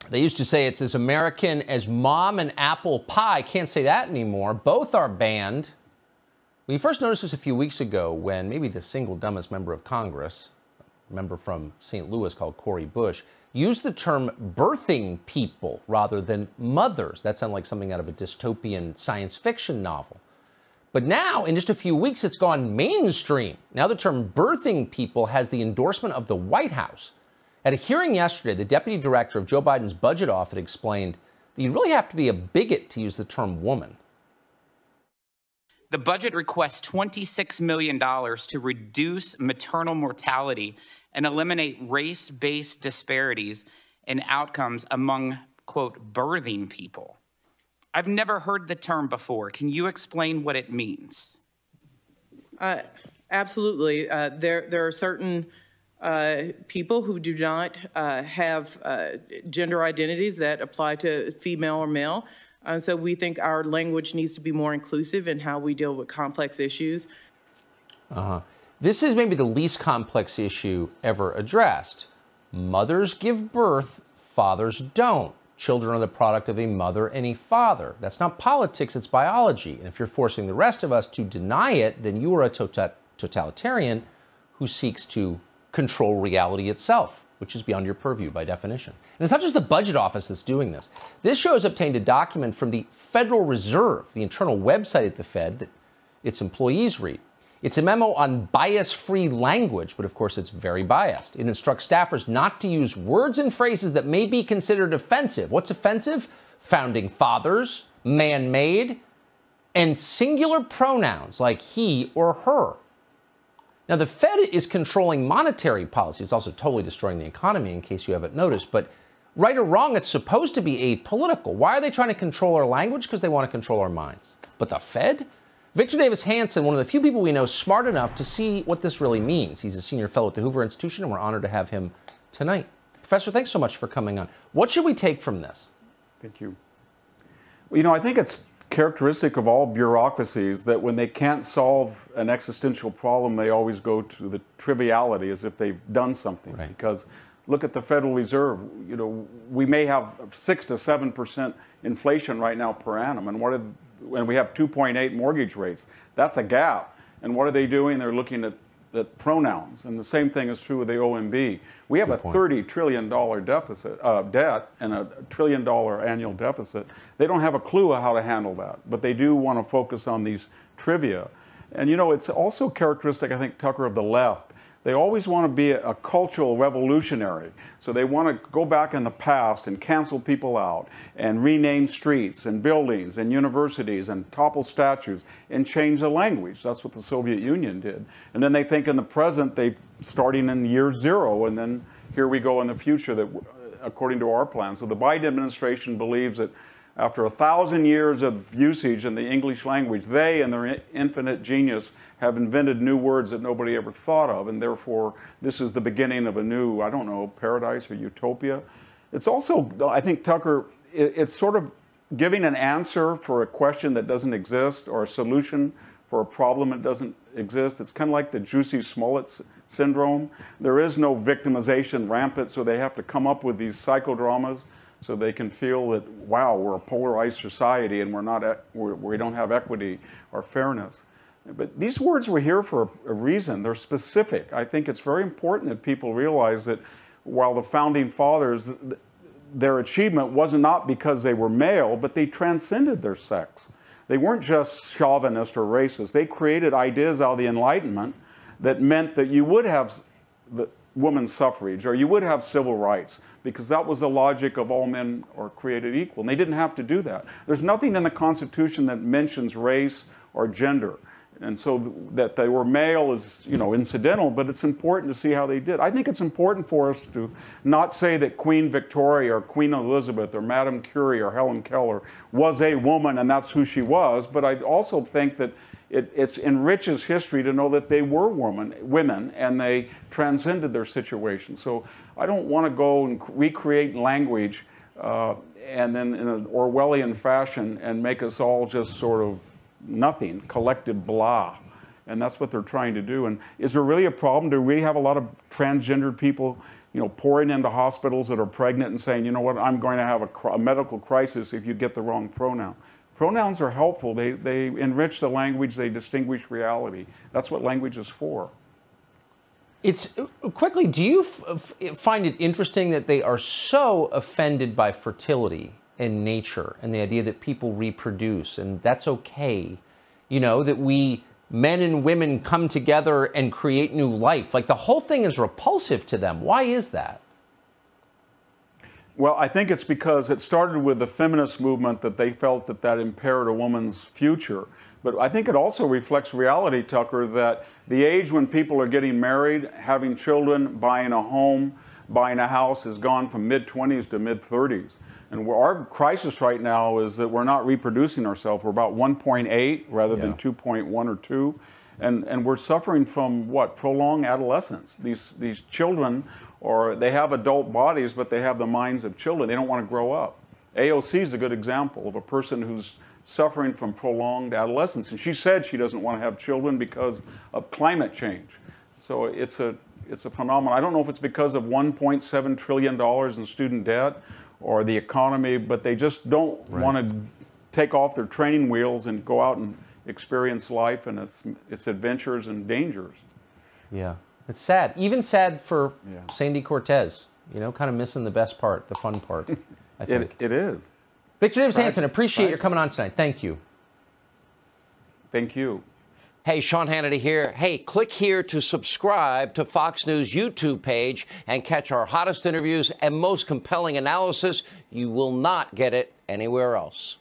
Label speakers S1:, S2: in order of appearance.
S1: They used to say it's as American as mom and apple pie. Can't say that anymore. Both are banned. We first noticed this a few weeks ago when maybe the single dumbest member of Congress, a member from St. Louis called Cori Bush, used the term birthing people rather than mothers. That sounded like something out of a dystopian science fiction novel. But now, in just a few weeks, it's gone mainstream. Now the term birthing people has the endorsement of the White House. At a hearing yesterday, the deputy director of Joe Biden's budget office explained that you really have to be a bigot to use the term woman.
S2: The budget requests $26 million to reduce maternal mortality and eliminate race-based disparities in outcomes among, quote, birthing people. I've never heard the term before. Can you explain what it means?
S3: Absolutely. There are certain people who do not have gender identities that apply to female or male. So we think our language needs to be more inclusive in how we deal with complex issues.
S1: This is maybe the least complex issue ever addressed. Mothers give birth, fathers don't. Children are the product of a mother and a father. That's not politics, it's biology. And if you're forcing the rest of us to deny it, then you are a totalitarian who seeks to control reality itself, which is beyond your purview by definition. And it's not just the budget office that's doing this. This show has obtained a document from the Federal Reserve, the internal website at the Fed that its employees read. It's a memo on bias-free language, but of course it's very biased. It instructs staffers not to use words and phrases that may be considered offensive. What's offensive? Founding fathers, man-made, and singular pronouns like he or her. Now, the Fed is controlling monetary policy. It's also totally destroying the economy, in case you haven't noticed. But right or wrong, it's supposed to be apolitical. Why are they trying to control our language? Because they want to control our minds. But the Fed? Victor Davis Hanson, one of the few people we know smart enough to see what this really means. He's a senior fellow at the Hoover Institution, and we're honored to have him tonight. Professor, thanks so much for coming on. What should we take from this?
S4: Thank you. Well, you know, I think it's characteristic of all bureaucracies that when they can't solve an existential problem, they always go to the triviality as if they've done something. Right. Because look at the Federal Reserve. You know, we may have 6 to 7% inflation right now per annum, and when we have 2.8 mortgage rates, that's a gap. And what are they doing? They're looking at pronouns. And the same thing is true with the OMB. We have a $30 trillion deficit, debt and a $1 trillion annual deficit. They don't have a clue how to handle that, but they do want to focus on these trivia. And you know, it's also characteristic, I think, Tucker, of the left. They always want to be a cultural revolutionary. So they want to go back in the past and cancel people out and rename streets and buildings and universities and topple statues and change the language. That's what the Soviet Union did. And then they think in the present, starting in year 0, and then here we go in the future, that according to our plan. So the Biden administration believes that after 1,000 years of usage in the English language, they and their infinite genius have invented new words that nobody ever thought of, and therefore this is the beginning of a new, I don't know, paradise or utopia. It's also, I think, Tucker, it's sort of giving an answer for a question that doesn't exist or a solution for a problem that doesn't exist. It's kind of like the Jussie Smollett syndrome. There is no victimization rampant, so they have to come up with these psychodramas so they can feel that, wow, we're a polarized society and we don't have equity or fairness. But these words were here for a reason. They're specific. I think it's very important that people realize that while the founding fathers, their achievement was not because they were male, but they transcended their sex. They weren't just chauvinist or racist. They created ideas out of the Enlightenment that meant that you would have the women's suffrage or you would have civil rights, because that was the logic of all men are created equal. And they didn't have to do that. There's nothing in the Constitution that mentions race or gender. And so that they were male is, you know, incidental, but it's important to see how they did. I think it's important for us to not say that Queen Victoria or Queen Elizabeth or Madame Curie or Helen Keller was a woman and that's who she was, but I also think that it enriches history to know that they were women and they transcended their situation. So I don't want to go and recreate language and then in an Orwellian fashion and make us all just sort of nothing, collective blah. And that's what they're trying to do. And is there really a problem? Do we have a lot of transgendered people pouring into hospitals that are pregnant and saying, you know what, I'm going to have a medical crisis if you get the wrong pronoun. Pronouns are helpful. They enrich the language. They distinguish reality. That's what language is for.
S1: Quickly, do you find it interesting that they are so offended by fertility and nature and the idea that people reproduce and that's okay? That men and women come together and create new life. Like the whole thing is repulsive to them. Why is that?
S4: Well, I think it's because it started with the feminist movement that they felt that impaired a woman's future. But I think it also reflects reality, Tucker, that the age when people are getting married, having children, buying a home, buying a house has gone from mid-20s to mid-30s. And our crisis right now is that we're not reproducing ourselves. We're about 1.8 rather than 2.1 or 2. And we're suffering from what? Prolonged adolescence. These children, they have adult bodies, but they have the minds of children. They don't want to grow up. AOC is a good example of a person who's suffering from prolonged adolescence. And she said she doesn't want to have children because of climate change. So it's a phenomenon. I don't know if it's because of $1.7 trillion in student debt or the economy, but they just don't want to take off their training wheels and go out and experience life and its adventures and dangers.
S1: Yeah, it's sad. Even sad for Sandy Cortez, kind of missing the best part, the fun part, I think.
S4: It is.
S1: Victor Davis Hanson, appreciate your coming on tonight. Thank you.
S4: Thank you.
S5: Hey, Sean Hannity here. Hey, click here to subscribe to Fox News YouTube page and catch our hottest interviews and most compelling analysis. You will not get it anywhere else.